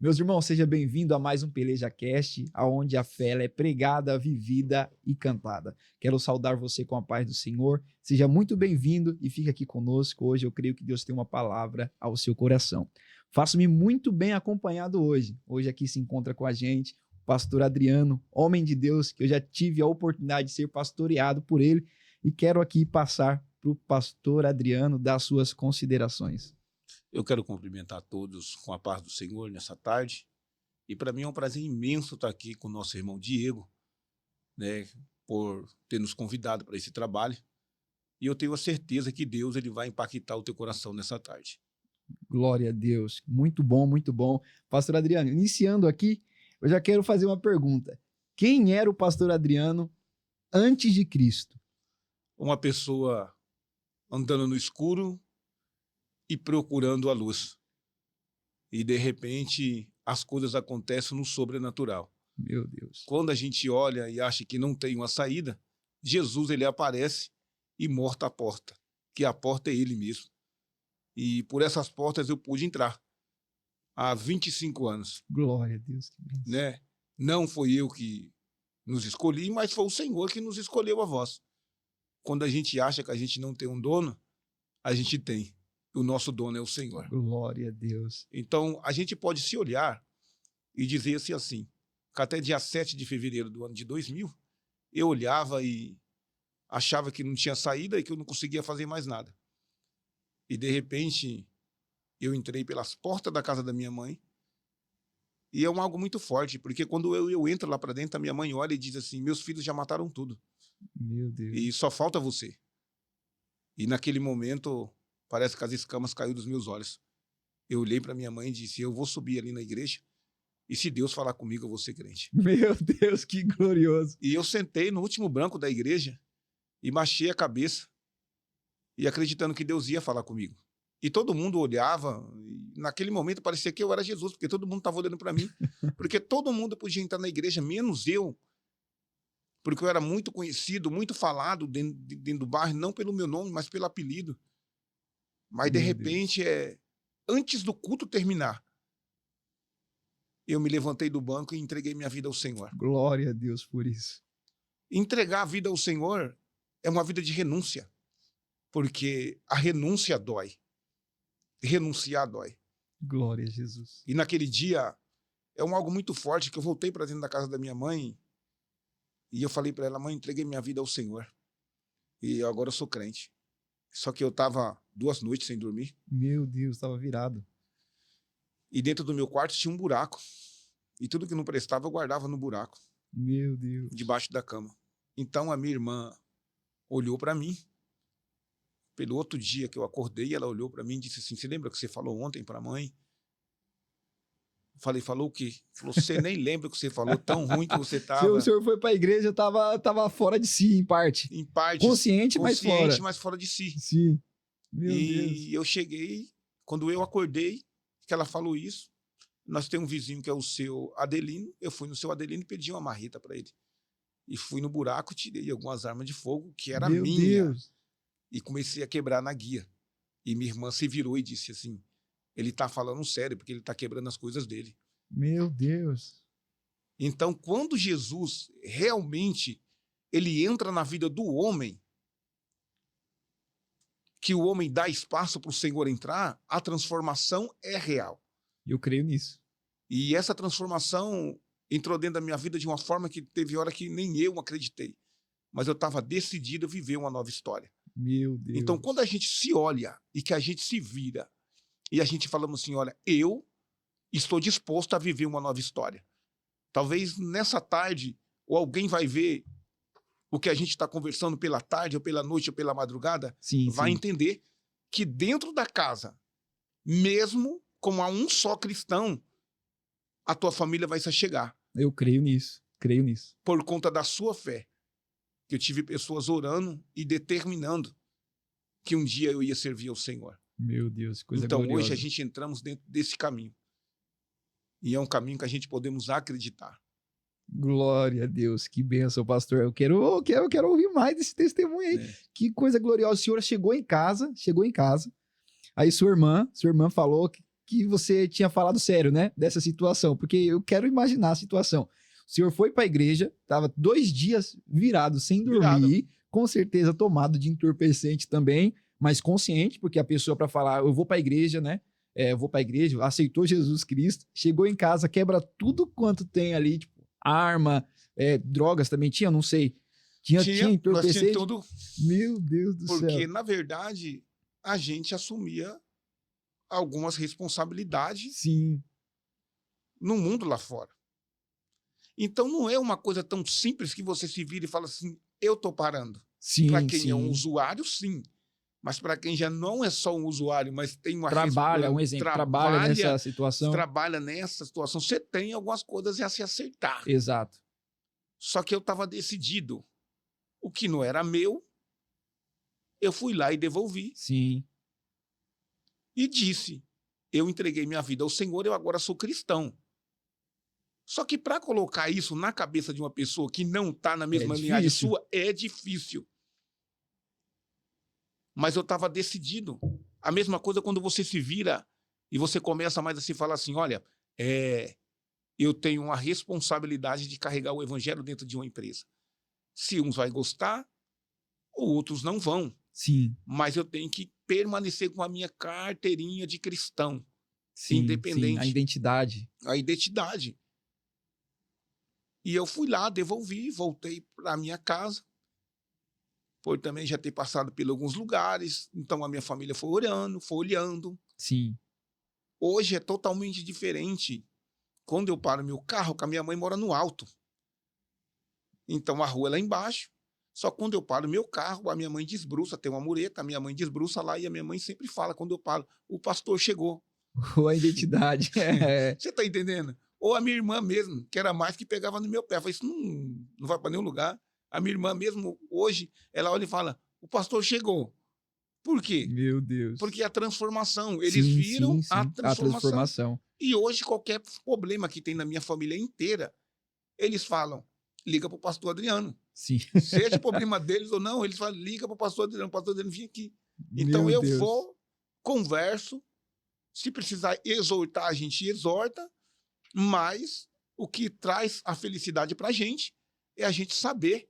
Meus irmãos, seja bem-vindo a mais um Peleja Cast, onde a fé ela é pregada, vivida e cantada. Quero saudar você com a paz do Senhor. Seja muito bem-vindo e fique aqui conosco. Hoje eu creio que Deus tem uma palavra ao seu coração. Faço-me muito bem acompanhado hoje. Hoje aqui se encontra com a gente o pastor Adriano, homem de Deus, que eu já tive a oportunidade de ser pastoreado por ele e quero aqui passar para o pastor Adriano dar suas considerações. Eu quero cumprimentar todos com a paz do Senhor nessa tarde. E para mim é um prazer imenso estar aqui com o nosso irmão Diego, né, por ter nos convidado para esse trabalho. E eu tenho a certeza que Deus ele vai impactar o teu coração nessa tarde. Glória a Deus. Muito bom, muito bom. Pastor Adriano, iniciando aqui, eu já quero fazer uma pergunta. Quem era o pastor Adriano antes de Cristo? Uma pessoa andando no escuro e procurando a luz. E, de repente, as coisas acontecem no sobrenatural. Meu Deus. Quando a gente olha e acha que não tem uma saída, Jesus ele aparece e morta a porta, que a porta é ele mesmo. E por essas portas eu pude entrar há 25 anos. Glória a Deus. Que bênção. Né? Não foi eu que nos escolhi, mas foi o Senhor que nos escolheu a vós. Quando a gente acha que a gente não tem um dono, a gente tem. O nosso dono é o Senhor. Glória a Deus. Então, a gente pode se olhar e dizer-se assim, que até dia 7 de fevereiro do ano de 2000, eu olhava e achava que não tinha saída e que eu não conseguia fazer mais nada. E, de repente, eu entrei pelas portas da casa da minha mãe e é algo muito forte, porque quando eu entro lá para dentro, a minha mãe olha e diz assim, meus filhos já mataram tudo. Meu Deus. E só falta você. E naquele momento, parece que as escamas caíram dos meus olhos. Eu olhei para minha mãe e disse, eu vou subir ali na igreja e se Deus falar comigo, eu vou ser crente. Meu Deus, que glorioso. E eu sentei no último banco da igreja e baixei a cabeça e acreditando que Deus ia falar comigo. E todo mundo olhava, e naquele momento parecia que eu era Jesus, porque todo mundo estava olhando para mim, porque todo mundo podia entrar na igreja, menos eu, porque eu era muito conhecido, muito falado dentro do bairro, não pelo meu nome, mas pelo apelido. Mas, de repente, antes do culto terminar, eu me levantei do banco e entreguei minha vida ao Senhor. Glória a Deus por isso. Entregar a vida ao Senhor é uma vida de renúncia, porque a renúncia dói. Renunciar dói. Glória a Jesus. E naquele dia, algo muito forte, que eu voltei para dentro da casa da minha mãe e eu falei para ela, mãe, entreguei minha vida ao Senhor. E agora eu sou crente. Só que eu estava 2 noites sem dormir. Meu Deus, estava virado. E dentro do meu quarto tinha um buraco. E tudo que não prestava eu guardava no buraco. Meu Deus. Debaixo da cama. Então a minha irmã olhou para mim. Pelo outro dia que eu acordei, ela olhou para mim e disse assim, você lembra que você falou ontem para a mãe? Eu falei, falou o quê? Falou, você nem lembra o que você falou, tão ruim que você estava. O senhor foi para a igreja, estava fora de si, em parte. Em parte. Consciente, mas fora. Consciente, mas fora de si. Sim. Meu Deus. E eu cheguei, quando eu acordei, que ela falou isso, nós temos um vizinho que é o seu Adelino, eu fui no seu Adelino e pedi uma marreta para ele. E fui no buraco, tirei algumas armas de fogo, que era Meu minha. Deus. E comecei a quebrar na guia. E minha irmã se virou e disse assim, ele está falando sério, porque ele está quebrando as coisas dele. Meu Deus. Então, quando Jesus realmente ele entra na vida do homem, que o homem dá espaço para o Senhor entrar, a transformação é real. Eu creio nisso. E essa transformação entrou dentro da minha vida de uma forma que teve hora que nem eu acreditei. Mas eu estava decidido a viver uma nova história. Meu Deus. Então, quando a gente se olha e que a gente se vira e a gente falamos assim, olha, eu estou disposto a viver uma nova história. Talvez nessa tarde, ou alguém vai ver o que a gente está conversando pela tarde, ou pela noite, ou pela madrugada, vai entender que dentro da casa, mesmo como há um só cristão, a tua família vai se chegar. Eu creio nisso, creio nisso. Por conta da sua fé. Que eu tive pessoas orando e determinando que um dia eu ia servir ao Senhor. Meu Deus, coisa então, gloriosa. hoje a gente entramos dentro desse caminho. E é um caminho que a gente podemos acreditar. Glória a Deus, que bênção, pastor. Eu quero ouvir mais desse testemunho aí. Que coisa gloriosa. A senhora chegou em casa, aí sua irmã falou que você tinha falado sério, né? Dessa situação, porque eu quero imaginar a situação. O senhor foi para a igreja, estava 2 dias virado, sem Virado. dormir, com certeza tomado de entorpecente também, mas consciente, porque a pessoa para falar, eu vou para a igreja, né? Eu vou para a igreja, aceitou Jesus Cristo, chegou em casa, quebra tudo quanto tem ali, tipo, arma, drogas também tinha, não sei. Tinha Nós tínhamos entorpecente. tudo, Meu Deus do porque, céu. na verdade, a gente assumia algumas responsabilidades Sim, no mundo lá fora. Então, não é uma coisa tão simples que você se vira e fala assim, eu estou parando. Para sim, quem é um sim. usuário, sim. Mas para quem já não é só um usuário, mas tem uma Trabalha, um exemplo, trabalha nessa situação. trabalha nessa situação, você tem algumas coisas a se acertar. Exato. Só que eu estava decidido. O que não era meu, eu fui lá e devolvi. Sim, E disse, eu entreguei minha vida ao Senhor, eu agora sou cristão. Só que para colocar isso na cabeça de uma pessoa que não está na é mesma linhagem difícil. sua, é difícil. Mas eu estava decidido. A mesma coisa quando você se vira e você começa mais a se falar assim, olha, eu tenho uma responsabilidade de carregar o evangelho dentro de uma empresa. Se uns vão gostar, outros não vão. Sim, Mas eu tenho que permanecer com a minha carteirinha de cristão, sim, sim. A independente, identidade. a identidade. E eu fui lá, devolvi, voltei para a minha casa, por também já ter passado por alguns lugares, então a minha família foi orando, foi olhando. Sim. Hoje é totalmente diferente. Quando eu paro meu carro, que a minha mãe mora no alto. Então a rua é lá embaixo. Só quando eu paro meu carro, a minha mãe desbruça, tem uma mureta, a minha mãe desbruça lá e a minha mãe sempre fala, quando eu paro, o pastor chegou. Ou a identidade. É. Você está entendendo? Ou a minha irmã mesmo, que era mais que pegava no meu pé. Eu falei, isso não vai para nenhum lugar. A minha irmã mesmo, hoje, ela olha e fala, o pastor chegou. Por quê? Meu Deus. Porque a transformação, eles Sim, viram sim, a sim. A transformação. transformação. E hoje, qualquer problema que tem na minha família inteira, eles falam, liga para o pastor Adriano. Sim. Seja o problema deles ou não, eles falam, liga para o pastor Adriano vem aqui. Então Meu eu Deus. vou, converso, se precisar exortar, a gente exorta, mas o que traz a felicidade para a gente é a gente saber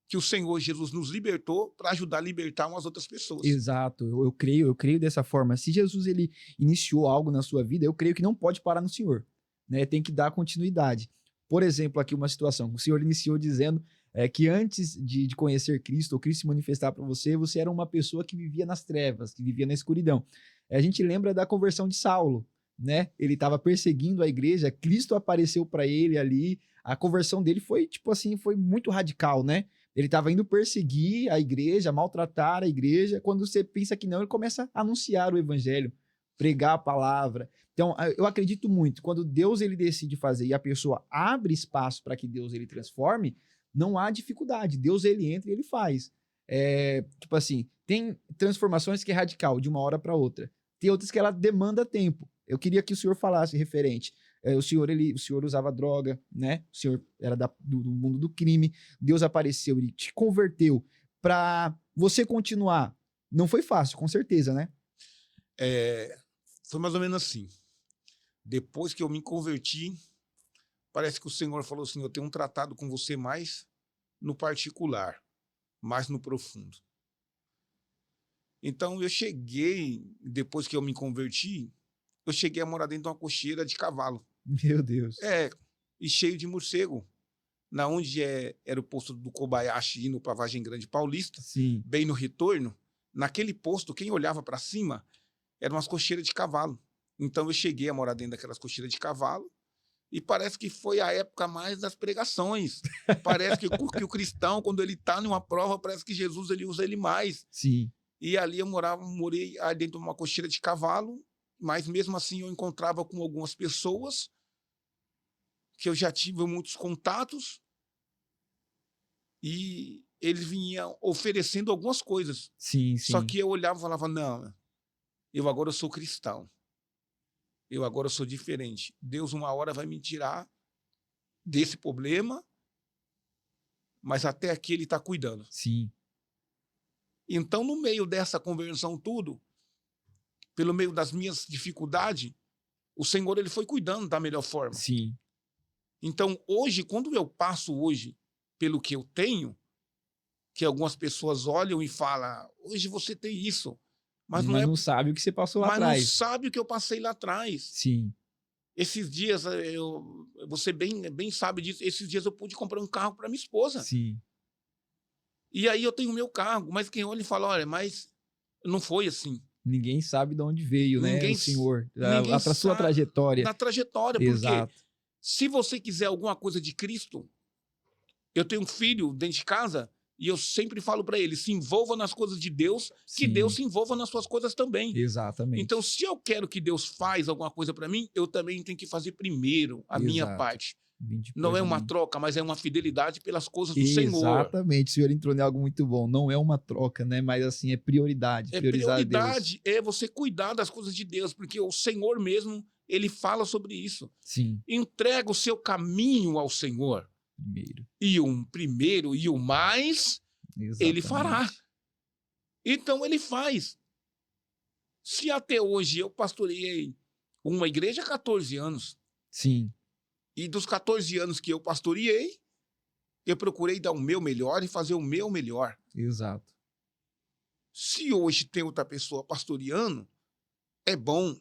que o Senhor Jesus nos libertou para ajudar a libertar umas outras pessoas. Exato, eu creio dessa forma. Se Jesus ele iniciou algo na sua vida, eu creio que não pode parar no Senhor, né? Tem que dar continuidade. Por exemplo, aqui uma situação, o Senhor iniciou dizendo que antes de conhecer Cristo, ou Cristo se manifestar para você, você era uma pessoa que vivia nas trevas, que vivia na escuridão. A gente lembra da conversão de Saulo, né? Ele estava perseguindo a igreja, Cristo apareceu para ele ali, a conversão dele foi tipo assim, foi muito radical, né? Ele estava indo perseguir a igreja, maltratar a igreja. Quando você pensa que não, ele começa a anunciar o evangelho, pregar a palavra. Então, eu acredito muito, quando Deus ele decide fazer e a pessoa abre espaço para que Deus ele transforme, não há dificuldade. Deus ele entra e ele faz. Tipo assim, tem transformações que é radical, de uma hora para outra. Tem outras que ela demanda tempo. Eu queria que o senhor falasse referente. O senhor usava droga, né? O senhor era do mundo do crime. Deus apareceu, ele te converteu para você continuar. Não foi fácil, com certeza, né? Foi mais ou menos assim. Depois que eu me converti, parece que o Senhor falou assim, eu tenho um tratado com você mais no particular, mais no profundo. Então eu cheguei, depois que eu me converti, eu cheguei a morar dentro de uma cocheira de cavalo. Meu Deus. E cheio de morcego. Na onde era o posto do Kobayashi, indo para Vargem Grande Paulista, Sim. bem no retorno, naquele posto, quem olhava para cima, eram umas cocheiras de cavalo. Então eu cheguei a morar dentro daquelas cocheiras de cavalo, e parece que foi a época mais das pregações. Parece que o cristão, quando ele está numa prova, parece que Jesus ele usa ele mais. Sim. E ali eu morei dentro de uma cocheira de cavalo, mas mesmo assim eu encontrava com algumas pessoas que eu já tive muitos contatos e eles vinham oferecendo algumas coisas. Sim, Só sim. que eu olhava e falava, não, eu agora sou cristão. Eu agora sou diferente. Deus uma hora vai me tirar desse problema, mas até aqui ele está cuidando. Sim. Então, no meio dessa conversão tudo, pelo meio das minhas dificuldades, o Senhor ele foi cuidando da melhor forma. Sim. Então, hoje, quando eu passo hoje pelo que eu tenho, que algumas pessoas olham e falam, hoje você tem isso, mas não é, não sabe o que você passou lá mas não atrás. sabe o que eu passei lá atrás. Sim. Esses dias, você bem sabe disso, esses dias eu pude comprar um carro para minha esposa. Sim. E aí eu tenho o meu carro, mas quem olha e fala, olha, mas não foi assim. Ninguém sabe de onde veio, né, Ninguém, o senhor, ninguém a sua sabe trajetória. da trajetória, Exato. porque se você quiser alguma coisa de Cristo, eu tenho um filho dentro de casa e eu sempre falo para ele, se envolva nas coisas de Deus, que Sim. Deus se envolva nas suas coisas também. Exatamente. Então, se eu quero que Deus faz alguma coisa para mim, eu também tenho que fazer primeiro a minha Exato. parte. Vim Não depois é de uma mim. troca, mas é uma fidelidade pelas coisas do Senhor. Exatamente, o senhor entrou em algo muito bom. Não é uma troca, né? Mas assim, é prioridade. É Priorizar a Deus. prioridade, é você cuidar das coisas de Deus, porque o Senhor mesmo, ele fala sobre isso. Sim, Entrega o seu caminho ao Senhor. primeiro. E o primeiro e o mais, Exatamente. ele fará. Então, ele faz. Se até hoje eu pastoreei uma igreja há 14 anos, Sim, e dos 14 anos que eu pastoreei, eu procurei dar o meu melhor e fazer o meu melhor. exato. Se hoje tem outra pessoa pastoreando, é bom.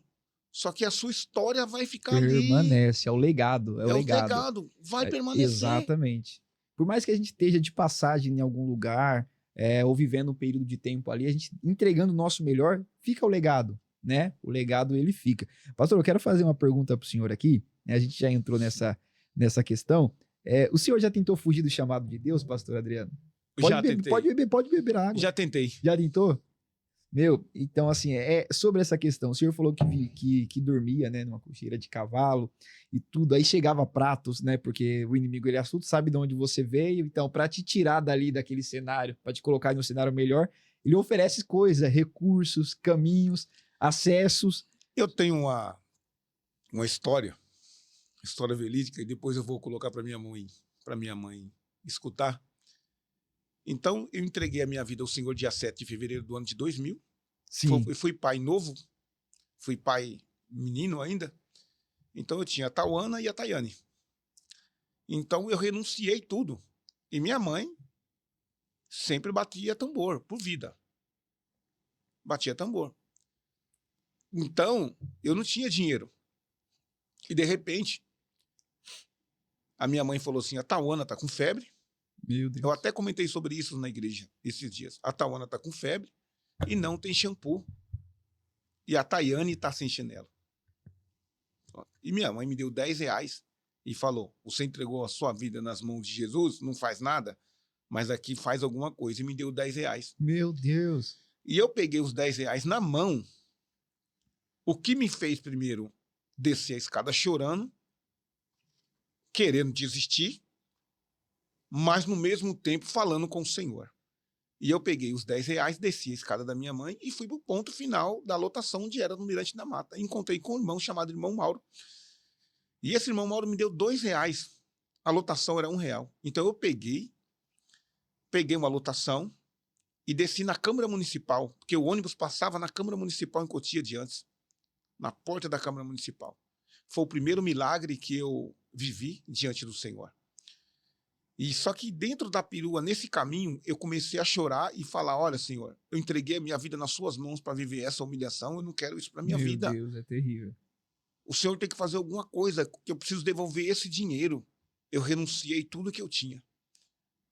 Só que a sua história vai ficar ali. Permanece, é o legado. É o É o legado. legado. Vai É, permanecer. exatamente. Por mais que a gente esteja de passagem em algum lugar, ou vivendo um período de tempo ali, a gente entregando o nosso melhor, fica o legado, né? O legado, ele fica. Pastor, eu quero fazer uma pergunta para o senhor aqui, né? A gente já entrou nessa questão. O senhor já tentou fugir do chamado de Deus, pastor Adriano? Já tentei. Pode beber água. Já tentei. Já tentou? Meu, então assim, sobre essa questão, o senhor falou que dormia, né, numa cocheira de cavalo e tudo, aí chegava pratos, né, porque o inimigo, ele assusta, sabe de onde você veio, então para te tirar dali daquele cenário, para te colocar em um cenário melhor, ele oferece coisas, recursos, caminhos, acessos. Eu tenho uma história verídica, e depois eu vou colocar para minha mãe escutar. Então, eu entreguei a minha vida ao Senhor dia 7 de fevereiro do ano de 2000. Sim. Eu fui pai novo, fui pai menino ainda. Então, eu tinha a Tauana e a Tayane. Então, eu renunciei tudo. E minha mãe sempre batia tambor, por vida. Batia tambor. Então, eu não tinha dinheiro. E, de repente, a minha mãe falou assim, a Tauana está com febre. Meu Deus. Eu até comentei sobre isso na igreja esses dias. A Tauana está com febre e não tem shampoo. E a Tayane está sem chinelo. E minha mãe me deu R$10 e falou, você entregou a sua vida nas mãos de Jesus, não faz nada, mas aqui faz alguma coisa. E me deu R$10. Meu Deus. E eu peguei os R$10 na mão. O que me fez primeiro descer a escada chorando, querendo desistir, mas no mesmo tempo falando com o Senhor. E eu peguei os R$10, desci a escada da minha mãe e fui para o ponto final da lotação, onde era no Mirante da Mata. Encontrei com um irmão chamado Irmão Mauro. E esse Irmão Mauro me deu R$2. A lotação era R$1. Então eu peguei uma lotação e desci na Câmara Municipal, porque o ônibus passava na Câmara Municipal em Cotia de antes, na porta da Câmara Municipal. Foi o primeiro milagre que eu vivi diante do Senhor. E só que dentro da perua, nesse caminho, eu comecei a chorar e falar, olha, Senhor, eu entreguei a minha vida nas suas mãos para viver essa humilhação, eu não quero isso para minha vida. Meu Deus, é terrível. O Senhor tem que fazer alguma coisa, que eu preciso devolver esse dinheiro. Eu renunciei tudo que eu tinha.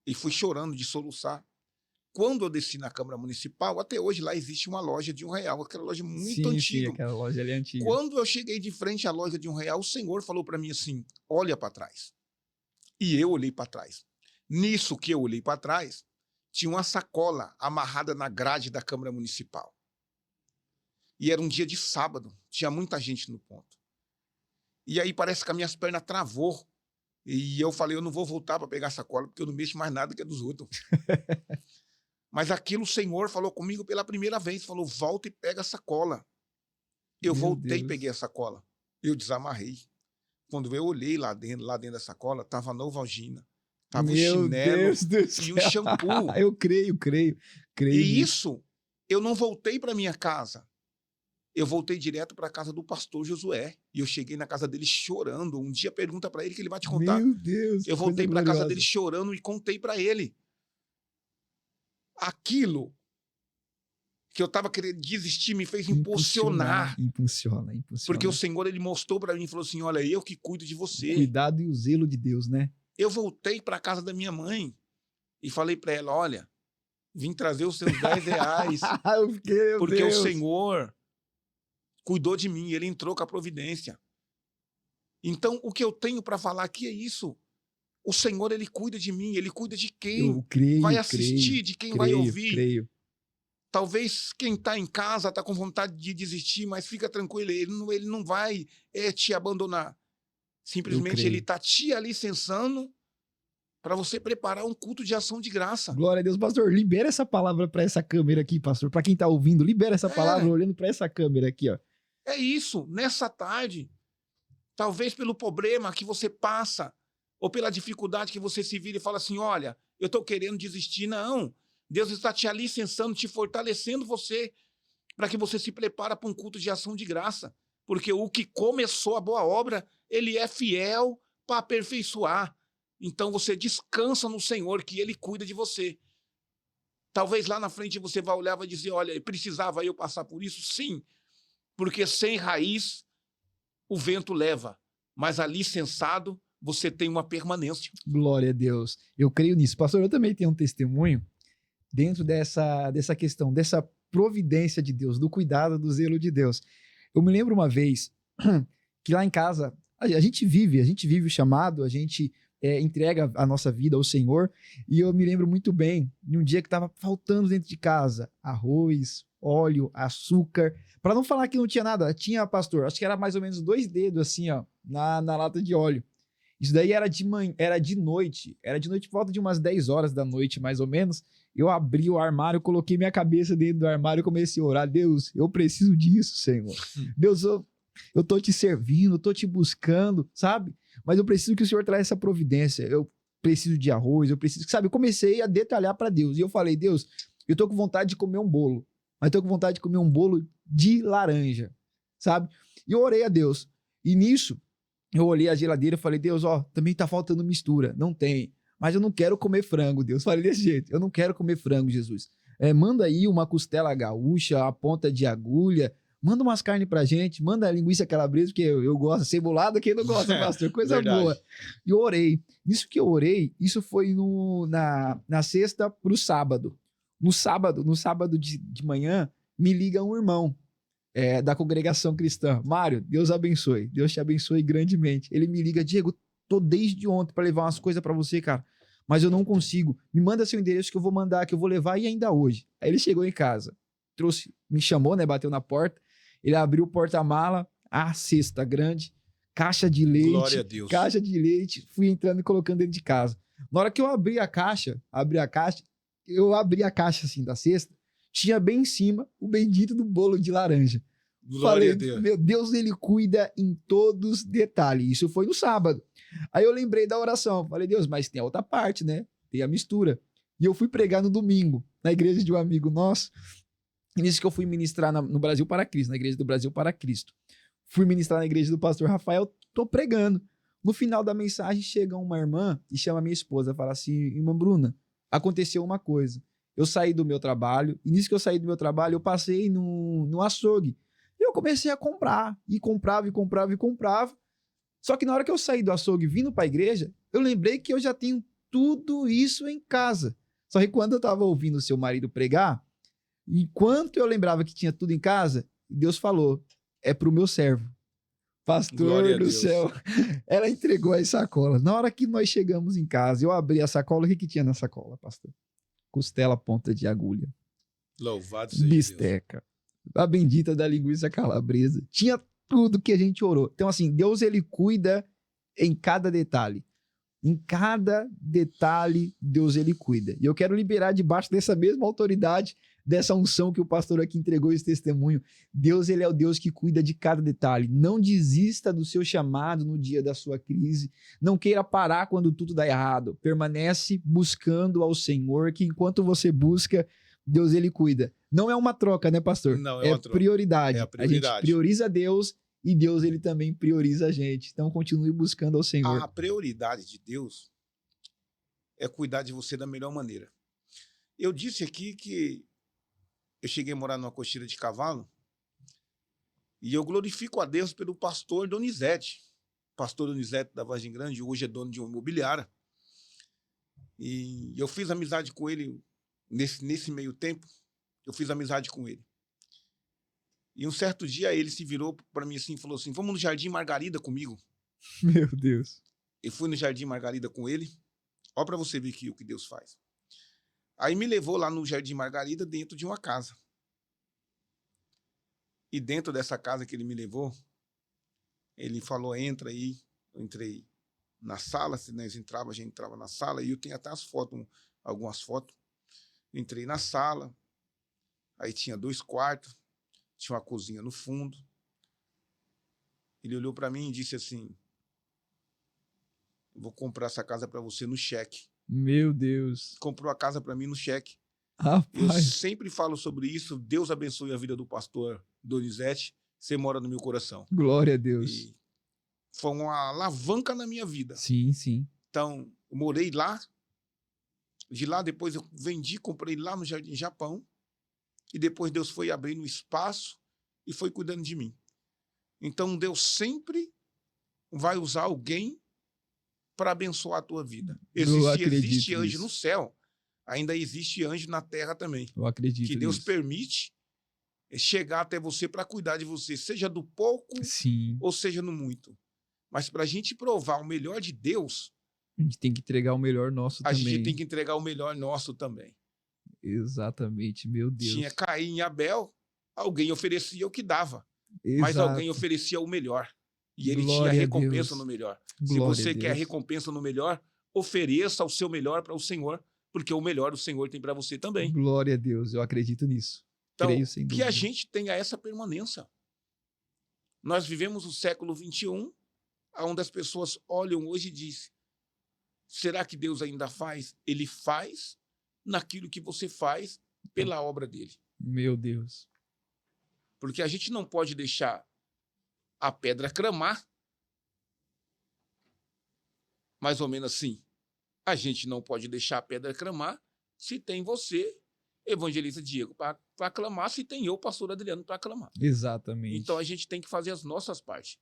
E fui chorando de soluçar. Quando eu desci na Câmara Municipal, até hoje lá existe uma loja de R$1, aquela loja muito antiga. Sim, aquela loja ali é antiga. Quando eu cheguei de frente à loja de R$1, o Senhor falou para mim assim, olha para trás. E eu olhei para trás. Nisso que eu olhei para trás, tinha uma sacola amarrada na grade da Câmara Municipal. E era um dia de sábado, tinha muita gente no ponto. E aí parece que as minhas pernas travou. E eu falei, eu não vou voltar para pegar a sacola, porque eu não mexo mais nada que é dos outros. Mas aquilo o Senhor falou comigo pela primeira vez, falou, volta e pega a sacola. Eu voltei e peguei a sacola. Eu desamarrei. Quando eu olhei lá dentro da sacola, estava a Novalgina, estava o chinelo e o shampoo. Eu creio E nisso. isso, eu não voltei para minha casa. eu voltei direto para a casa do pastor Josué. E eu cheguei na casa dele chorando. Um dia pergunta para ele que ele vai te contar. Meu Deus, Eu que voltei coisa para a casa gloriosa. dele chorando e contei para ele. Aquilo que eu estava querendo desistir me fez impulsionar. Impulsiona. Porque o Senhor, ele mostrou para mim e falou assim, olha, eu que cuido de você. O cuidado e o zelo de Deus, né? Eu voltei para a casa da minha mãe e falei para ela, olha, vim trazer os seus 10 reais, Eu fiquei, meu porque Deus. o Senhor cuidou de mim, ele entrou com a providência. Então, o que eu tenho para falar aqui é isso. O Senhor, ele cuida de mim, ele cuida de quem Eu creio, vai assistir, de quem vai ouvir. Creio. Talvez quem está em casa está com vontade de desistir, mas fica tranquilo, ele não vai te abandonar. Simplesmente ele está te licenciando para você preparar um culto de ação de graça. Glória a Deus, pastor. Libera essa palavra para essa câmera aqui, pastor. Para quem está ouvindo, libera essa palavra olhando para essa câmera aqui, ó. É isso. Nessa tarde, talvez pelo problema que você passa, ou pela dificuldade que você se vira e fala assim, olha, eu estou querendo desistir. Não. Deus está te licenciando, te fortalecendo você, para que você se prepare para um culto de ação de graça. Porque o que começou a boa obra, ele é fiel para aperfeiçoar. Então você descansa no Senhor, que ele cuida de você. Talvez lá na frente você vai olhar e vai dizer, olha, precisava eu passar por isso? Sim, porque sem raiz o vento leva, mas ali sensado você tem uma permanência. Glória a Deus. Eu creio nisso. Pastor, eu também tenho um testemunho dentro dessa questão, dessa providência de Deus, do cuidado, do zelo de Deus. Eu me lembro uma vez que lá em casa, a gente vive o chamado, a gente entrega a nossa vida ao Senhor, e eu me lembro muito bem de um dia que estava faltando dentro de casa arroz, óleo, açúcar, para não falar que não tinha nada, tinha, pastor, acho que era mais ou menos 2 dedos assim, ó, na lata de óleo. Isso daí era de manhã, era de noite, por volta de umas 10 horas da noite, mais ou menos. Eu abri o armário, coloquei minha cabeça dentro do armário e comecei a orar. Deus, eu preciso disso, Senhor. Deus, eu tô te servindo, eu tô te buscando, sabe? Mas eu preciso que o Senhor traga essa providência. Eu preciso de arroz, eu preciso... Sabe, eu comecei a detalhar para Deus. E eu falei, Deus, eu tô com vontade de comer um bolo. Mas tô com vontade de comer um bolo de laranja, sabe? E eu orei a Deus. E nisso, eu olhei a geladeira e falei, Deus, ó, também tá faltando mistura. Não tem. Mas eu não quero comer frango, Deus. Falei desse jeito. Eu não quero comer frango, Jesus. Manda aí uma costela gaúcha, a ponta de agulha. Manda umas carnes pra gente. Manda a linguiça calabresa, porque eu gosto. Cebolada, quem não gosta, pastor? Coisa boa. E eu orei. Nisso que eu orei, isso foi na sexta pro sábado. No sábado de manhã, me liga um irmão da congregação cristã. Mário, Deus abençoe. Deus te abençoe grandemente. Ele me liga, Diego, tô desde ontem para levar umas coisas para você, cara, mas eu não consigo. Me manda seu endereço que eu vou mandar, que eu vou levar e ainda hoje. Aí ele chegou em casa, me chamou, né, bateu na porta, ele abriu o porta-mala, a cesta grande, caixa de leite, glória a Deus. Caixa de leite, fui entrando e colocando dentro de casa. Na hora que eu abri a caixa assim da cesta, tinha bem em cima o bendito do bolo de laranja. Glória a Deus. Meu Deus, ele cuida em todos os detalhes. Isso foi no sábado. Aí eu lembrei da oração. Falei, Deus, mas tem a outra parte, né? Tem a mistura. E eu fui pregar no domingo, na igreja de um amigo nosso. E nisso que eu fui ministrar no Brasil para Cristo, na igreja do Brasil para Cristo. Fui ministrar na igreja do pastor Rafael, tô pregando. No final da mensagem chega uma irmã e chama minha esposa, fala assim, irmã Bruna, aconteceu uma coisa. Eu saí do meu trabalho, e nisso que eu saí do meu trabalho, eu passei no açougue. E eu comecei a comprar, e comprava. Só que na hora que eu saí do açougue vindo para a igreja, eu lembrei que eu já tenho tudo isso em casa. Só que quando eu estava ouvindo o seu marido pregar, enquanto eu lembrava que tinha tudo em casa, Deus falou, é pro meu servo. Pastor do céu. Ela entregou as sacolas. Na hora que nós chegamos em casa, eu abri a sacola, o que tinha na sacola, pastor? Costela ponta de agulha. Louvado seja bisteca. Deus. A bendita da linguiça calabresa. Tinha tudo que a gente orou. Então, assim, Deus, ele cuida em cada detalhe. Em cada detalhe, Deus, ele cuida. E eu quero liberar debaixo dessa mesma autoridade, dessa unção que o pastor aqui entregou esse testemunho. Deus, ele é o Deus que cuida de cada detalhe. Não desista do seu chamado no dia da sua crise. Não queira parar quando tudo dá errado. Permanece buscando ao Senhor, que enquanto você busca, Deus ele cuida. Não é uma troca, né, pastor? Não, é uma troca. Prioridade. É a A gente prioridade. prioriza Deus e Deus ele também prioriza a gente. Então continue buscando ao Senhor. A prioridade de Deus é cuidar de você da melhor maneira. Eu disse aqui que eu cheguei a morar numa cocheira de cavalo e eu glorifico a Deus pelo pastor Donizete. Pastor Donizete da Vargem Grande, hoje é dono de uma imobiliária. E eu fiz amizade com ele nesse meio tempo. Eu fiz amizade com ele. E um certo dia ele se virou para mim assim e falou assim, vamos no Jardim Margarida comigo. Meu Deus. Eu fui no Jardim Margarida com ele. Olha para você ver aqui o que Deus faz. Aí me levou lá no Jardim Margarida dentro de uma casa. E dentro dessa casa que ele me levou, ele falou, entra aí. Eu entrei na sala, se nós entrava, a gente entrava na sala, e eu tenho até as fotos, algumas fotos. Eu entrei na sala, aí tinha 2 quartos, tinha uma cozinha no fundo. Ele olhou para mim e disse assim, vou comprar essa casa para você no cheque. Meu Deus. Comprou a casa para mim no cheque. Eu Rapaz. sempre falo sobre isso. Deus abençoe a vida do pastor Donizete. Você mora no meu coração. Glória a Deus. E foi uma alavanca na minha vida. Sim, sim. Então, eu morei lá. De lá, depois eu vendi, comprei lá no Jardim Japão. E depois Deus foi abrindo espaço e foi cuidando de mim. Então, Deus sempre vai usar alguém para abençoar a tua vida. Existe anjo no céu, ainda existe anjo na terra também. Eu acredito que Deus nisso. permite chegar até você para cuidar de você, seja do pouco Sim. ou seja no muito. Mas para a gente provar o melhor de Deus, A gente tem que entregar o melhor nosso a também. gente tem que entregar o melhor nosso também. Exatamente, meu Deus. Tinha Caim e Abel, alguém oferecia o que dava, Exato. mas alguém oferecia o melhor. E ele Glória tinha a recompensa Deus. no melhor. Glória Se você a quer Deus. recompensa no melhor, ofereça o seu melhor para o Senhor, porque o melhor o Senhor tem para você também. Glória a Deus, eu acredito nisso. Então, Creio sem que dúvida. a gente tenha essa permanência. Nós vivemos o século XXI, onde as pessoas olham hoje e dizem, será que Deus ainda faz? Ele faz naquilo que você faz pela obra dele. Meu Deus. Porque a gente não pode deixar a pedra cramar, mais ou menos assim. A gente não pode deixar a pedra cramar se tem você, evangelista Diego, para clamar, se tem eu, pastor Adriano, para clamar. Exatamente. Então a gente tem que fazer as nossas partes.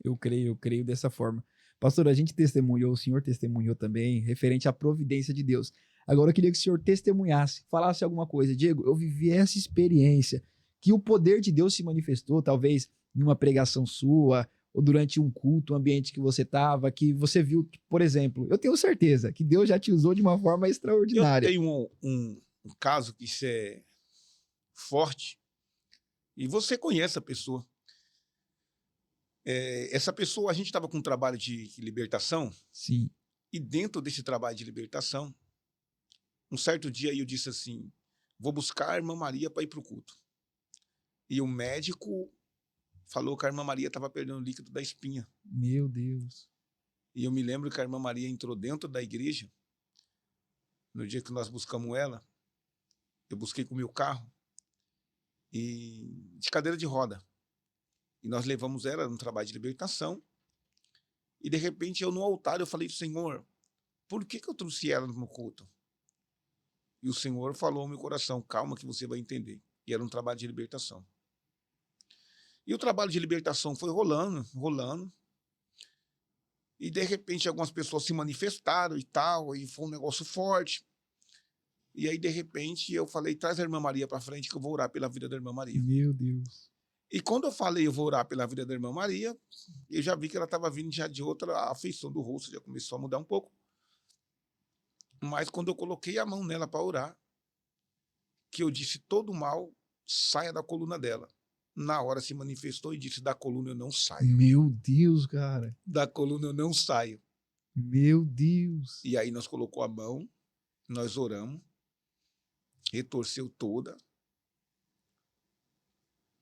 Eu creio dessa forma. Pastor, a gente testemunhou, o senhor testemunhou também, referente à providência de Deus. Agora eu queria que o senhor testemunhasse, falasse alguma coisa. Diego, eu vivi essa experiência, que o poder de Deus se manifestou, talvez em uma pregação sua, ou durante um culto, um ambiente que você estava, que você viu, que, por exemplo, eu tenho certeza que Deus já te usou de uma forma extraordinária. Eu tenho um caso que isso é forte, e você conhece a pessoa. Essa pessoa, a gente estava com um trabalho de libertação. Sim. E dentro desse trabalho de libertação, um certo dia eu disse assim, vou buscar a irmã Maria para ir para o culto. E o médico falou que a irmã Maria estava perdendo o líquido da espinha. Meu Deus. E eu me lembro que a irmã Maria entrou dentro da igreja, no dia que nós buscamos ela, eu busquei com o meu carro, e de cadeira de roda. E nós levamos ela no trabalho de libertação. E, de repente, eu no altar, eu falei, Senhor, por que eu trouxe ela no culto? E o Senhor falou ao meu coração, calma que você vai entender. E era um trabalho de libertação. E o trabalho de libertação foi rolando. E, de repente, algumas pessoas se manifestaram e tal, e foi um negócio forte. E aí, de repente, eu falei, traz a irmã Maria para frente que eu vou orar pela vida da irmã Maria. Meu Deus. E quando eu falei, eu vou orar pela vida da irmã Maria, eu já vi que ela estava vindo já de outra afeição do rosto, já começou a mudar um pouco. Mas quando eu coloquei a mão nela para orar, que eu disse, todo mal saia da coluna dela. Na hora se manifestou e disse, da coluna eu não saio. Meu Deus, cara. Da coluna eu não saio. Meu Deus. E aí nós colocou a mão, nós oramos, retorceu toda.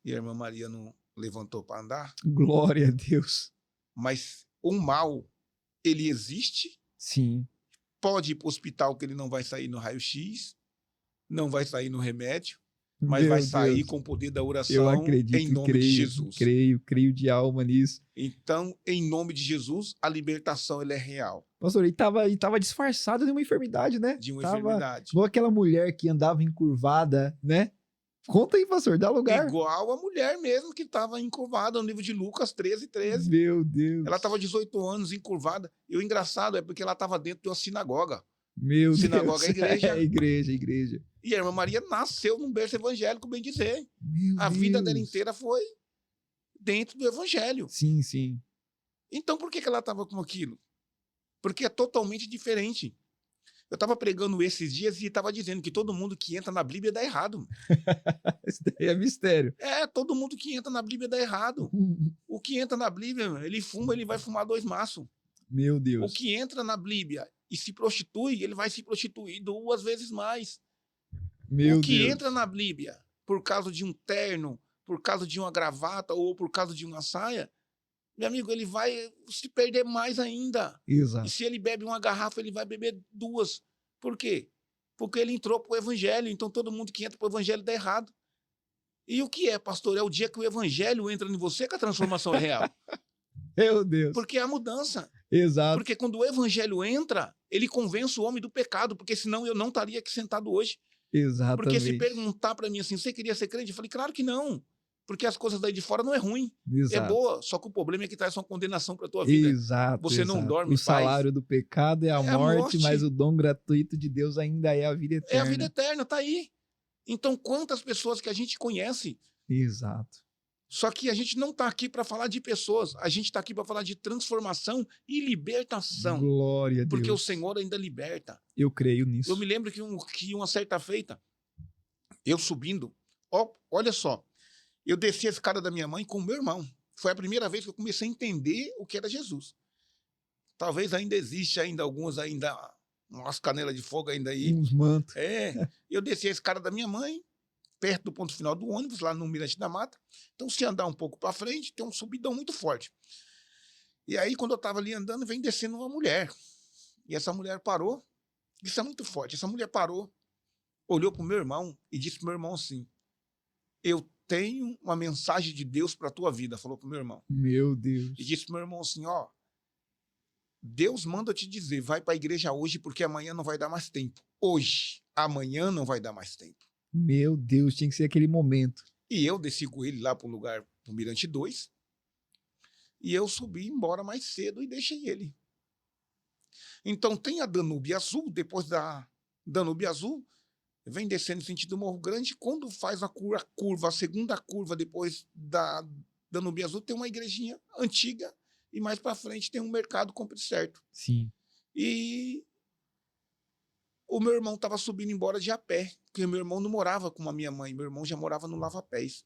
E a irmã Maria não levantou para andar. Glória a Deus. Mas o mal, ele existe. Sim. Pode ir para o hospital que ele não vai sair no raio-x. não vai sair no remédio, mas Meu vai sair Deus. com o poder da Eu oração acredito em e nome de creio, Jesus. creio de alma nisso. Então, em nome de Jesus, a libertação ela é real Pastor, e tava disfarçado de uma enfermidade, né? de uma Tava enfermidade. igual aquela mulher que andava encurvada, né? Conta aí, pastor, dá lugar. Igual a mulher mesmo que estava encurvada, no livro de Lucas 13:13. Meu Ela estava Deus. 18 anos encurvada. E o engraçado é porque ela estava dentro de uma sinagoga. Meu Sinagoga Deus. é igreja. É igreja, igreja. E a irmã Maria nasceu num berço evangélico, bem dizer. Meu A vida dela Deus. inteira foi dentro do evangelho. Sim, sim. Então, por que ela estava com aquilo? Porque é totalmente diferente. Eu estava pregando esses dias e estava dizendo que todo mundo que entra na Bíblia dá errado. Isso daí é mistério. Todo mundo que entra na Bíblia dá errado. O que entra na Bíblia, ele fuma, ele vai fumar 2 maços. Meu O Deus. que entra na Bíblia e se prostitui, ele vai se prostituir 2 vezes mais. O Meu que Deus. entra na Bíblia por causa de um terno, por causa de uma gravata ou por causa de uma saia, meu amigo, ele vai se perder mais ainda. E Exato. se ele bebe uma garrafa, ele vai beber 2. Por quê? Porque ele entrou para o evangelho, então todo mundo que entra para o evangelho dá errado. E o que é, pastor? É o dia que o evangelho entra em você que a transformação é real. Meu Deus. Porque é a mudança. Exato. Porque quando o evangelho entra, ele convence o homem do pecado, porque senão eu não estaria aqui sentado hoje. Porque se Exatamente. perguntar para mim assim, você queria ser crente? Eu falei, claro que não. Porque as coisas daí de fora não é ruim, é Exato. boa. Só que o problema é que traz uma condenação para a tua vida. Exato. Você não exato. dorme, O salário do pecado é a É a morte, mas morte. o dom gratuito de Deus ainda é a vida É a vida eterna. eterna, tá aí. Então, quantas pessoas que a gente conhece, Exato. só que a gente não está aqui para falar de pessoas, a gente está aqui para falar de transformação e libertação, Glória a porque o Deus. Senhor ainda liberta. Eu creio Eu nisso. me lembro que uma certa feita, eu subindo, olha só, eu desci a escada da minha mãe com o meu irmão. Foi a primeira vez que eu comecei a entender o que era Jesus. Talvez ainda existe ainda alguns ainda umas canelas de fogo ainda aí. Uns mantos. Eu desci a escada da minha mãe, perto do ponto final do ônibus, lá no Mirante da Mata. Então, se andar um pouco para frente, tem um subidão muito forte. E aí, quando eu estava ali andando, vem descendo uma mulher. E essa mulher parou. Isso é muito forte. Essa mulher parou, olhou para o meu irmão e disse para o meu irmão assim: eu tenho uma mensagem de Deus para a tua vida, falou para o meu irmão. Meu Deus. E disse para o meu irmão assim: ó, Deus manda te dizer, vai para a igreja hoje porque amanhã não vai dar mais tempo. Hoje, amanhã não vai dar mais tempo. Meu Deus, tinha que ser aquele momento. E eu desci com ele lá para o lugar, para o Mirante 2, e eu subi embora mais cedo e deixei ele. Então tem a Danúbia Azul, depois da Danúbia Azul, vem descendo no sentido Morro Grande, quando faz a curva, a segunda curva depois da Danúbia Azul, tem uma igrejinha antiga, e mais para frente tem um mercado Compre Certo. Sim. E o meu irmão estava subindo embora de a pé, porque meu irmão não morava com a minha mãe, meu irmão já morava no Lava Pés.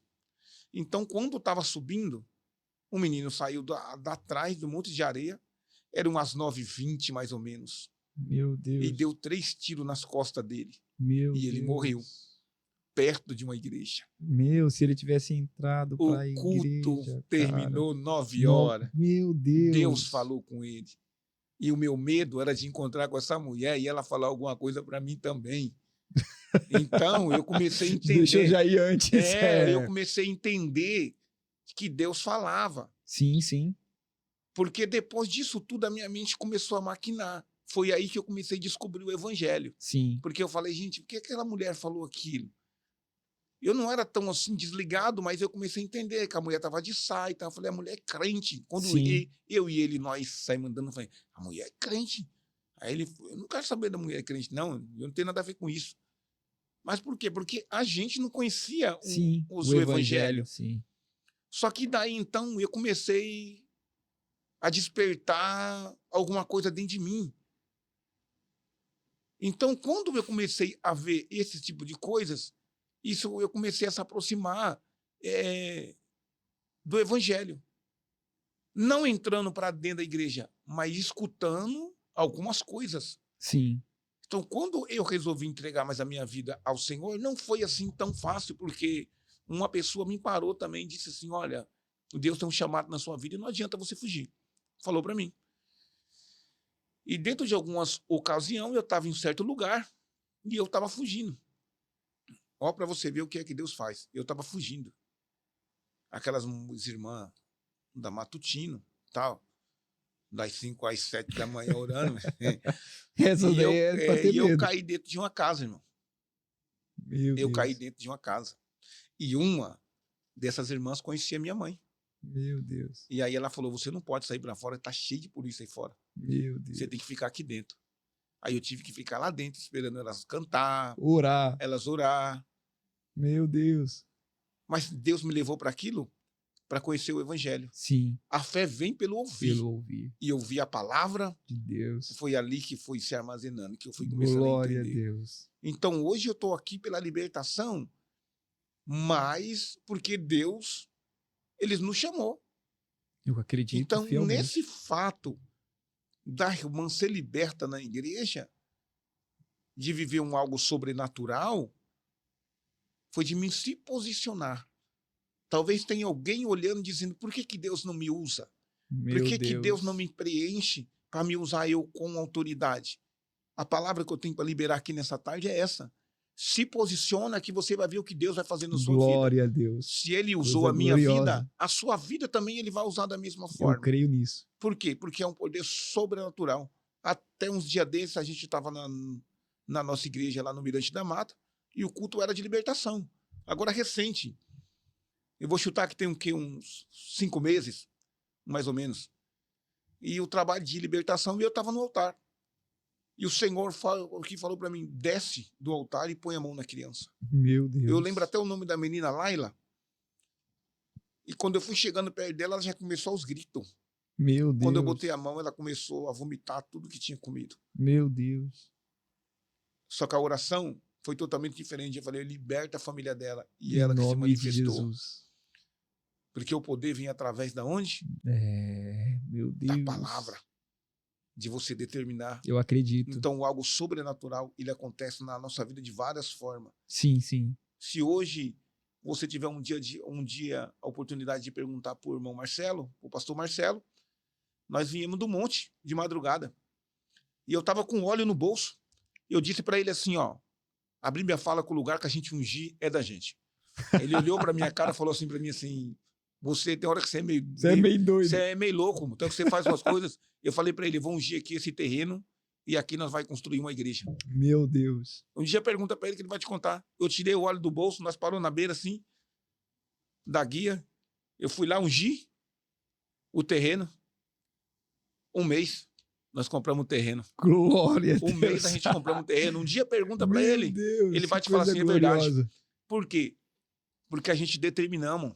Então, quando estava subindo, o menino saiu da trás do monte de areia, eram umas 9h20 mais ou menos, Meu Deus. e deu 3 tiros nas costas dele, Meu e ele Deus. morreu, perto de uma igreja. Meu, se ele tivesse entrado O para a culto igreja, terminou 9 horas, Meu Deus. Deus falou com ele. E o meu medo era de encontrar com essa mulher e ela falar alguma coisa para mim também. Então, eu comecei a entender. Deixa eu já ir antes. Eu comecei a entender que Deus falava. Sim, sim. Porque depois disso tudo, a minha mente começou a maquinar. Foi aí que eu comecei a descobrir o evangelho. Sim. Porque eu falei, gente, por que aquela mulher falou aquilo? Eu não era tão assim desligado, mas eu comecei a entender que a mulher estava de saia. Então eu falei, a mulher é crente. Quando eu e ele, nós saímos andando, eu falei, a mulher é crente. Aí ele falou, eu não quero saber da mulher crente, não. Eu não tenho nada a ver com isso. Mas por quê? Porque a gente não conhecia o evangelho. Sim. Só que daí, então, eu comecei a despertar alguma coisa dentro de mim. Então, quando eu comecei a ver esse tipo de coisas, isso eu comecei a se aproximar do evangelho. Não entrando para dentro da igreja, mas escutando algumas coisas. Sim. Então, quando eu resolvi entregar mais a minha vida ao Senhor, não foi assim tão fácil, porque uma pessoa me parou também e disse assim, olha, Deus tem um chamado na sua vida e não adianta você fugir. Falou para mim. E dentro de algumas ocasiões, eu estava em certo lugar e eu estava fugindo. Ó, para você ver o que é que Deus faz. Eu estava fugindo. Aquelas irmãs da Matutino, tal, das 5 às 7 da manhã orando. Essa daí é pra ter E eu medo. caí dentro de uma casa, irmão. Meu Eu caí Deus. dentro de uma casa. E uma dessas irmãs conhecia minha mãe. Meu Deus. E aí ela falou, você não pode sair para fora, tá cheio de polícia aí fora. Meu Deus. Você tem que ficar aqui dentro. Aí eu tive que ficar lá dentro, esperando elas cantar, Orar. elas orar. Meu Deus. Mas Deus me levou para aquilo, para conhecer o evangelho. Sim, A fé vem pelo ouvir. pelo ouvir E eu vi a palavra, de Deus. foi ali que foi se armazenando, que eu fui começando Glória a a entender. Deus. Então hoje eu estou aqui pela libertação, mas porque Deus, Ele nos chamou. Eu acredito Então, fielmente. nesse fato da irmã ser liberta na igreja, de viver algo sobrenatural, foi de mim se posicionar. Talvez tenha alguém olhando dizendo, por que Deus não me usa? Meu Por que Deus não me preenche para me usar eu com autoridade? A palavra que eu tenho para liberar aqui nessa tarde é essa. Se posiciona que você vai ver o que Deus vai fazer na sua vida. Glória a Deus. Se Ele usou Coisa a minha gloriosa. vida, a sua vida também Ele vai usar da mesma Eu forma. creio nisso. Por quê? Porque é um poder sobrenatural. Até uns dias desses, a gente estava na nossa igreja lá no Mirante da Mata e o culto era de libertação. Agora, recente. Eu vou chutar que tem uns 5 meses, mais ou menos. E o trabalho de libertação, e eu estava no altar. E o Senhor falou para mim, desce do altar e põe a mão na criança. Meu Deus. Eu lembro até o nome da menina, Laila. E quando eu fui chegando perto dela, ela já começou aos gritos. Meu Deus. Quando eu botei a mão, ela começou a vomitar tudo que tinha comido. Meu Deus. Só que a oração foi totalmente diferente. Eu falei, liberta a família dela. E Em ela que se nome de manifestou. Jesus. Porque o poder vem através da onde? Meu Da Deus. palavra. De você determinar. Eu acredito. Então, algo sobrenatural, ele acontece na nossa vida de várias formas. Sim, sim. Se hoje você tiver um dia a oportunidade de perguntar para o irmão Marcelo, o pastor Marcelo, nós viemos do monte de madrugada. E eu estava com óleo no bolso. E eu disse para ele assim, ó, a Bíblia fala que o lugar que a gente ungir é da gente. Ele olhou para minha cara e falou assim para mim assim, você tem hora que você é meio doido. Você é meio louco, então que você faz umas coisas. Eu falei para ele, vou ungir aqui esse terreno e aqui nós vamos construir uma igreja. Meu Deus. Um dia pergunta para ele que ele vai te contar. Eu tirei o óleo do bolso, nós paramos na beira assim, da guia. Eu fui lá ungir o terreno. Um mês, nós compramos o terreno. Glória a Deus. Um mês a gente compramos o terreno. Um dia pergunta para Meu ele, Deus, ele vai que te falar coisa assim, é verdade. gloriosa. Por quê? Porque a gente determinamos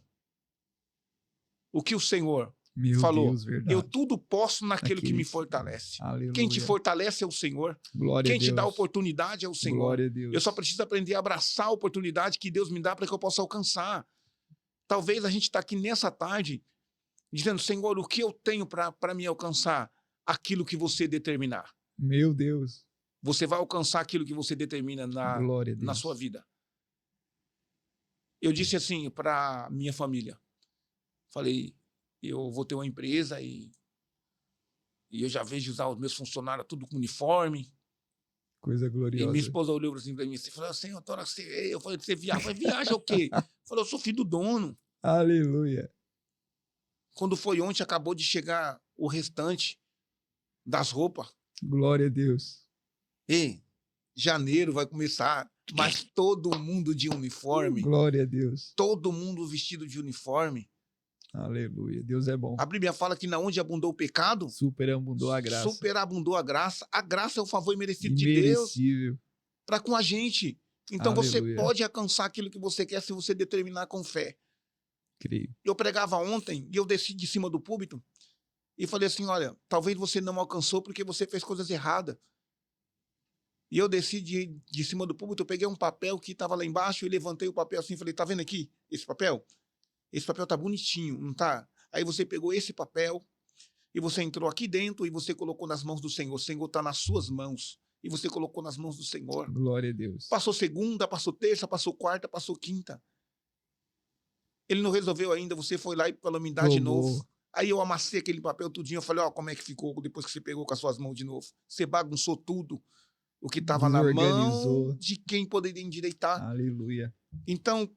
o que o Senhor Meu falou. Deus, verdade. Eu tudo posso naquele que me Naquele- fortalece. Aleluia. Quem te fortalece é o Senhor. Glória Quem a te Deus. dá oportunidade é o Senhor. Glória a Deus. Eu só preciso aprender a abraçar a oportunidade que Deus me dá para que eu possa alcançar. Talvez a gente está aqui nessa tarde dizendo, Senhor, o que eu tenho para me alcançar? Aquilo que você determinar. Meu Deus. Você vai alcançar aquilo que você determina Glória a Deus. na sua vida. Eu disse assim para minha família. Falei, eu vou ter uma empresa e eu já vejo usar os meus funcionários tudo com uniforme. Coisa E gloriosa. minha esposa olhou assim para mim e falou assim, Antônio, eu falei, você viaja? Eu falei, viaja o quê? Falou, eu sou filho do dono. Aleluia. Quando foi ontem, acabou de chegar o restante das roupas. Glória a Deus. E janeiro vai começar, mas todo mundo de uniforme, Glória a Deus. todo mundo vestido de uniforme. Aleluia. Deus é bom. A Bíblia fala que na onde abundou o pecado, Superabundou a graça. superabundou a graça. A graça é o favor imerecido de Deus Imerecível. para com a gente. Então você Aleluia. pode alcançar aquilo que você quer se você determinar com fé. Creio. Eu pregava ontem e eu desci de cima do púlpito e falei assim, olha, talvez você não alcançou porque você fez coisas erradas. E eu desci de cima do púlpito, eu peguei um papel que estava lá embaixo e levantei o papel assim e falei, tá vendo aqui esse papel? Esse papel tá bonitinho, não tá? Aí você pegou esse papel e você entrou aqui dentro e você colocou nas mãos do Senhor. O Senhor está nas suas mãos. E você colocou nas mãos do Senhor. Glória a Deus. Passou segunda, passou terça, passou quarta, passou quinta. Ele não resolveu ainda, você foi lá e falou, me dá de novo. Aí eu amassei aquele papel tudinho, eu falei, ó, como é que ficou depois que você pegou com as suas mãos de novo? Você bagunçou tudo. o que estava na mão Desorganizou. de quem poderia endireitar. Aleluia. Então,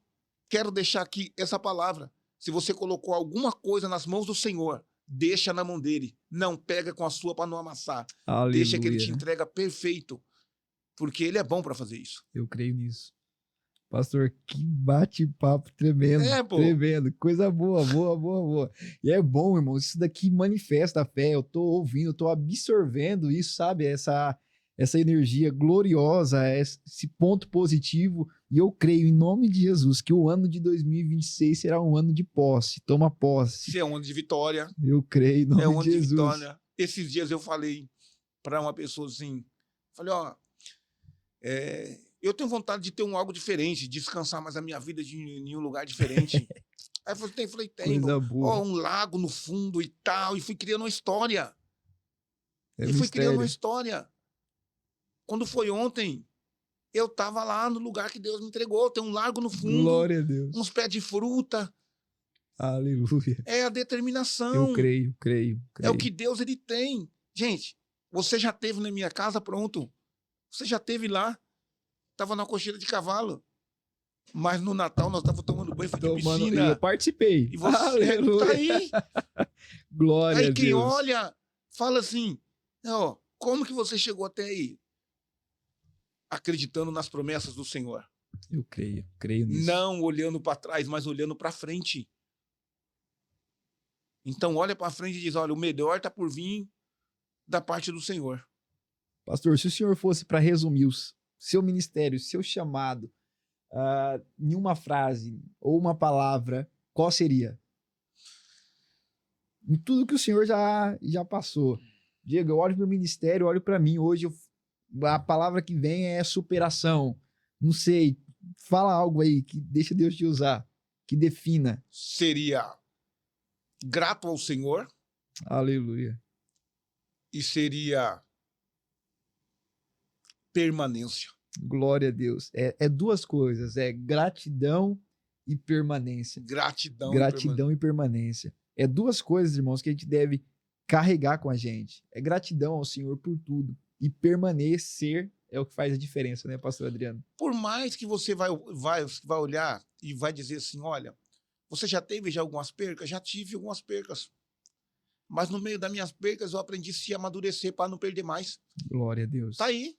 quero deixar aqui essa palavra. Se você colocou alguma coisa nas mãos do Senhor, deixa na mão dele. Não pega com a sua para não amassar. Deixa que ele te Aleluia. entrega perfeito, porque ele é bom para fazer isso. Eu creio nisso. Pastor, que bate-papo tremendo, É, pô. tremendo, coisa boa, boa, boa, boa. E é bom, irmão, isso daqui manifesta a fé, eu tô ouvindo, eu tô absorvendo isso, sabe? Essa energia gloriosa, esse ponto positivo, e eu creio em nome de Jesus que o ano de 2026 será um ano de posse, toma posse. Se é um ano de vitória, Eu creio em nome é um ano de de Jesus. vitória. Esses dias eu falei para uma pessoa assim, falei, ó, eu tenho vontade de ter algo diferente, descansar mais a minha vida em um lugar diferente. Aí eu falei, tem, Coisa ó, boa. um lago no fundo e tal, e fui criando uma história. É E fui criando uma mistério. história. Quando foi ontem, eu estava lá no lugar que Deus me entregou, tem um lago no fundo, Glória a Deus. uns pés de fruta, Aleluia. é a determinação, Eu creio, creio, é o creio. que Deus ele tem. Gente, você já esteve na minha casa, pronto, você já esteve lá, estava na cocheira de cavalo, mas no Natal nós estávamos tomando banho, foi de Tomando, e eu piscina, participei. e você Aleluia. tá aí. Glória a Aí quem Deus. olha, fala assim, ó, como que você chegou até aí? Acreditando nas promessas do Senhor. Eu creio, creio nisso. Não olhando para trás, mas olhando para frente. Então olha para frente e diz, olha, o melhor está por vir da parte do Senhor. Pastor, se o senhor fosse para resumir o seu ministério, seu chamado, em uma frase ou uma palavra, qual seria? Em tudo que o senhor já passou. Diego, eu olho para o ministério, olho para mim. Hoje a palavra que vem é superação. Não sei, fala algo aí que deixa Deus te usar, que defina. Seria grato ao Senhor Aleluia. e seria permanência. Glória a Deus. É duas coisas, é gratidão e permanência. Gratidão. Gratidão e permanência. É duas coisas, irmãos, que a gente deve carregar com a gente. É gratidão ao Senhor por tudo. E permanecer é o que faz a diferença, né, pastor Adriano? Por mais que você vai olhar e vai dizer assim, olha, você já teve algumas percas? Já tive algumas percas. Mas no meio das minhas percas eu aprendi a se amadurecer para não perder mais. Glória a Deus. Tá aí.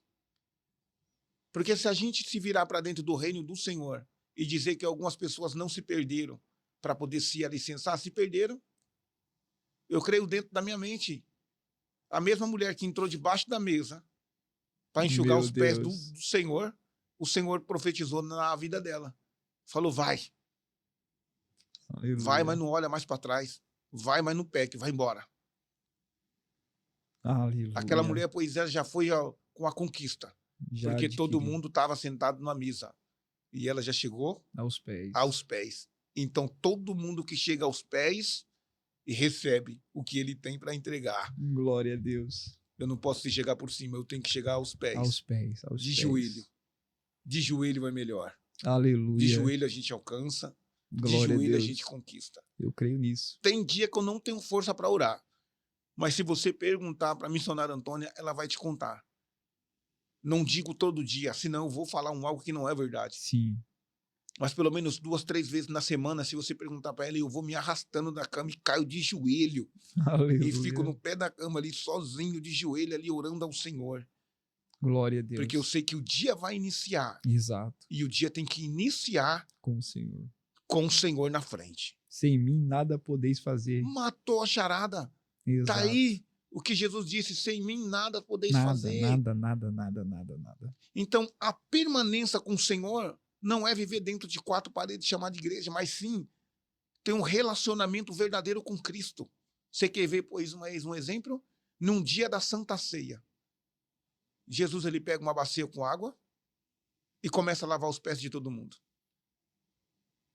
Porque se a gente se virar para dentro do reino do Senhor e dizer que algumas pessoas não se perderam para poder se licenciar, se perderam, eu creio dentro da minha mente. A mesma mulher que entrou debaixo da mesa para enxugar Meu os pés Deus. do Senhor, o Senhor profetizou na vida dela. Falou, vai. Aleluia. Vai, mas não olha mais para trás. Vai, mas não peque, vai embora. Aleluia. Aquela mulher, pois ela já foi com a conquista. Já porque todo adquiri mundo estava sentado na mesa. E ela já chegou aos pés. aos pés. Então, todo mundo que chega aos pés e recebe o que ele tem para entregar. Glória a Deus. Eu não posso chegar por cima, eu tenho que chegar aos pés. Aos pés. Aos De pés. joelho. De joelho é melhor. Aleluia. De joelho a gente alcança. Glória de a joelho a Deus. gente conquista. Eu creio nisso. Tem dia que eu não tenho força para orar. Mas se você perguntar para a missionária Antônia, ela vai te contar. Não digo todo dia, senão eu vou falar algo que não é verdade. Sim. Mas pelo menos 2, 3 vezes na semana, se você perguntar para ela, eu vou me arrastando da cama e caio de joelho. Aleluia. E fico no pé da cama ali, sozinho, de joelho ali, orando ao Senhor. Glória a Deus. Porque eu sei que o dia vai iniciar. Exato. E o dia tem que iniciar Com o Senhor. com o Senhor na frente. Sem mim nada podeis fazer. Matou a charada. Exato. Tá aí o que Jesus disse, sem mim nada podeis Nada, fazer. nada. Então, a permanência com o Senhor não é viver dentro de 4 paredes chamada de igreja, mas sim ter um relacionamento verdadeiro com Cristo. Você quer ver, pois, um exemplo? Num dia da Santa Ceia, Jesus ele pega uma bacia com água e começa a lavar os pés de todo mundo.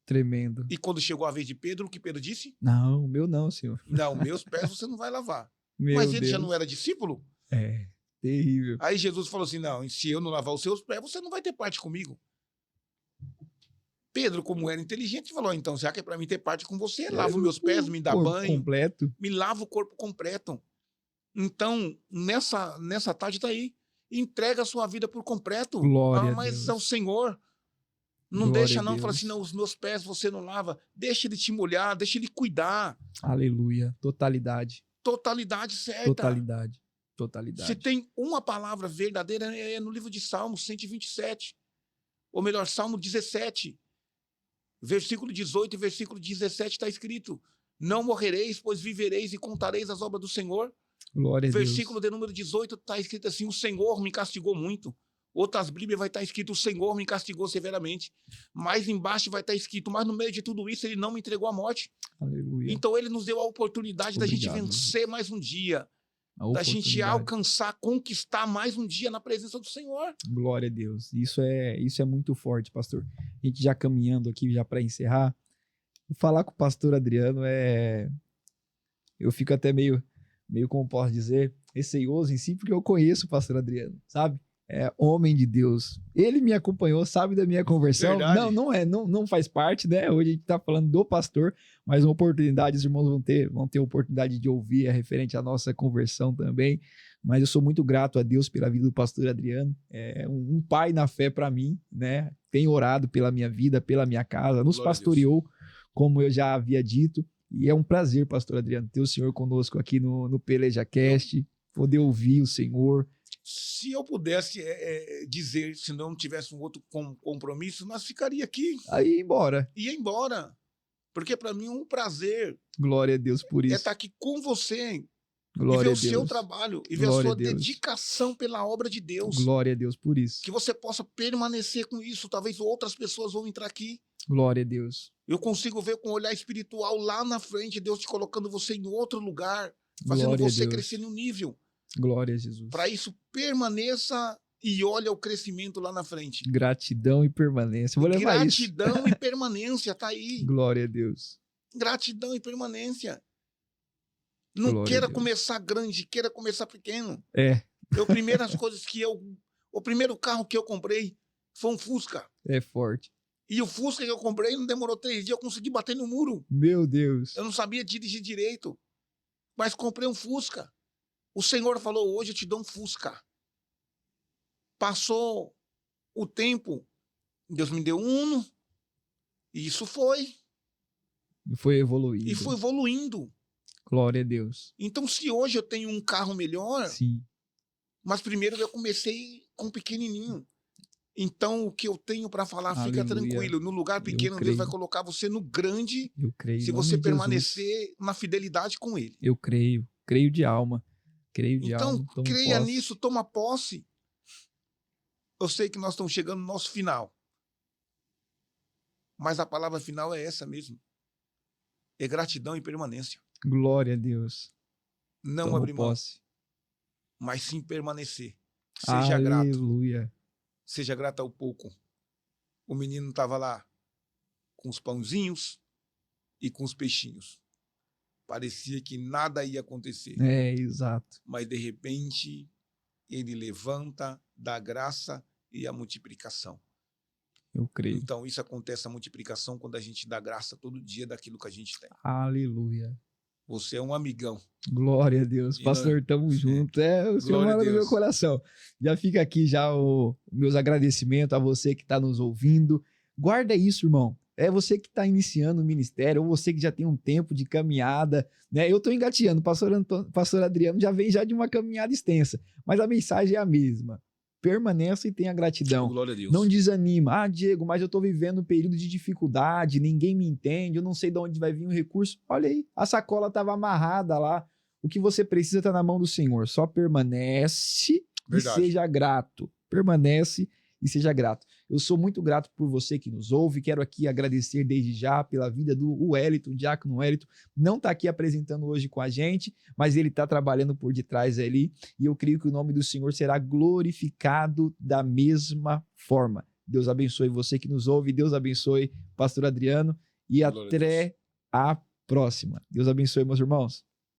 Tremendo. E quando chegou a vez de Pedro, o que Pedro disse? Não, meu não, Senhor. Não, meus pés você não vai lavar. Meu Mas ele Deus. já não era discípulo? É, terrível. Aí Jesus falou assim, não, se eu não lavar os seus pés, você não vai ter parte comigo. Pedro, como era inteligente, falou, então, já que é para mim ter parte com você, lava os meus pés, me dá Corpo banho, completo. me lava o corpo completo. Então, nessa tarde tá aí. Entrega a sua vida por completo. Glória a Mas Deus. ao Senhor. Não Glória deixa a não, fala Deus. assim, não, os meus pés você não lava. Deixa ele te molhar, deixa ele cuidar. Aleluia. Totalidade. Totalidade certa. Totalidade. Se Totalidade. tem uma palavra verdadeira, é no livro de Salmos 127. Ou melhor, Salmo 17. Versículo 18 e versículo 17 está escrito: não morrereis, pois vivereis e contareis as obras do Senhor. Glória a Deus. Versículo de número 18 está escrito assim: o Senhor me castigou muito. Outras Bíblias vai estar escrito: o Senhor me castigou severamente. Mais embaixo vai estar escrito: mas no meio de tudo isso ele não me entregou à morte. Aleluia. Então ele nos deu a oportunidade da gente Obrigado, vencer mais um dia. A Da gente oportunidade. alcançar, conquistar mais um dia na presença do Senhor. Glória a Deus. Isso é muito forte, pastor. A gente já caminhando aqui, já para encerrar, falar com o pastor Adriano eu fico até meio como posso dizer, receioso em si, porque eu conheço o pastor Adriano, sabe? É homem de Deus. Ele me acompanhou, sabe da minha conversão. Verdade. Não faz parte, né? Hoje a gente tá falando do pastor, mas uma oportunidade, os irmãos vão ter a oportunidade de ouvir referente à nossa conversão também. Mas eu sou muito grato a Deus pela vida do pastor Adriano. É um pai na fé para mim, né? Tem orado pela minha vida, pela minha casa, nos Glória a Deus. pastoreou, como eu já havia dito. E é um prazer, pastor Adriano, ter o senhor conosco aqui no Peleja Cast, poder ouvir o Senhor. Se eu pudesse dizer, se não tivesse um outro compromisso, nós ficaria aqui. Aí, embora. Ia embora. Porque para mim é um prazer Glória a Deus por isso. estar aqui com você e Glória ver a o seu Deus. trabalho e ver a Glória sua a Deus. dedicação pela obra de Deus. Glória a Deus por isso. Que você possa permanecer com isso. Talvez outras pessoas vão entrar aqui. Glória a Deus. Eu consigo ver com um olhar espiritual lá na frente, Deus te colocando você em outro lugar, fazendo Glória a você Deus. crescer no nível. Glória a Jesus. Para isso, permaneça e olha o crescimento lá na frente. Gratidão e permanência. Eu vou levar isso. Gratidão e permanência, tá aí. Glória a Deus. Gratidão e permanência. Não Glória a queira Deus. começar grande, queira começar pequeno. É O primeiro carro que eu comprei foi um Fusca. forte. E o Fusca que eu comprei não demorou 3 dias, eu consegui bater no muro. Meu Deus. Eu não sabia dirigir direito, mas comprei um Fusca. O Senhor falou: hoje eu te dou um Fusca. Passou o tempo, Deus me deu um Uno, e isso foi. Foi evoluindo. E foi evoluindo. Glória a Deus. Então, se hoje eu tenho um carro melhor, Sim. mas primeiro eu comecei com um pequenininho. Então, o que eu tenho para falar, fica Aleluia. tranquilo. No lugar pequeno, creio. Deus vai colocar você no grande, Eu creio. se em nome você de permanecer Jesus. na fidelidade com Ele. Eu creio. Creio de alma. Creio de Então, alma. Tomo creia posse. nisso, toma posse. Eu sei que nós estamos chegando no nosso final. Mas a palavra final é essa mesmo. É gratidão e permanência. Glória a Deus. Não Tomo abrir mão, posse. mas sim permanecer. Seja grato. Aleluia. Seja grato ao pouco. O menino estava lá com os pãozinhos e com os peixinhos. Parecia que nada ia acontecer. É, exato. Mas, de repente, ele levanta, dá graça e a multiplicação. Eu creio. Então, isso acontece, a multiplicação, quando a gente dá graça todo dia daquilo que a gente tem. Aleluia. Você é um amigão. Glória a Deus. E Pastor, tamo junto. O Senhor Glória a mora no meu Deus. coração. Já fica aqui já os meus agradecimentos a você que está nos ouvindo. Guarda isso, irmão. É você que está iniciando o ministério, ou você que já tem um tempo de caminhada, né? Eu estou engateando. Pastor Adriano já vem já de uma caminhada extensa, mas a mensagem é a mesma. Permaneça e tenha gratidão. Glória a Deus. Não desanima. Ah, Diego, mas eu estou vivendo um período de dificuldade, ninguém me entende, eu não sei de onde vai vir o recurso. Olha aí, a sacola estava amarrada lá. O que você precisa está na mão do Senhor. Só permanece Verdade. e seja grato. Permanece e seja grato. Eu sou muito grato por você que nos ouve. Quero aqui agradecer desde já pela vida do Wellington, o diácono Wellington. Não está aqui apresentando hoje com a gente, mas ele está trabalhando por detrás ali. E eu creio que o nome do Senhor será glorificado da mesma forma. Deus abençoe você que nos ouve. Deus abençoe o pastor Adriano. E Glória a até a próxima. Deus abençoe, meus irmãos.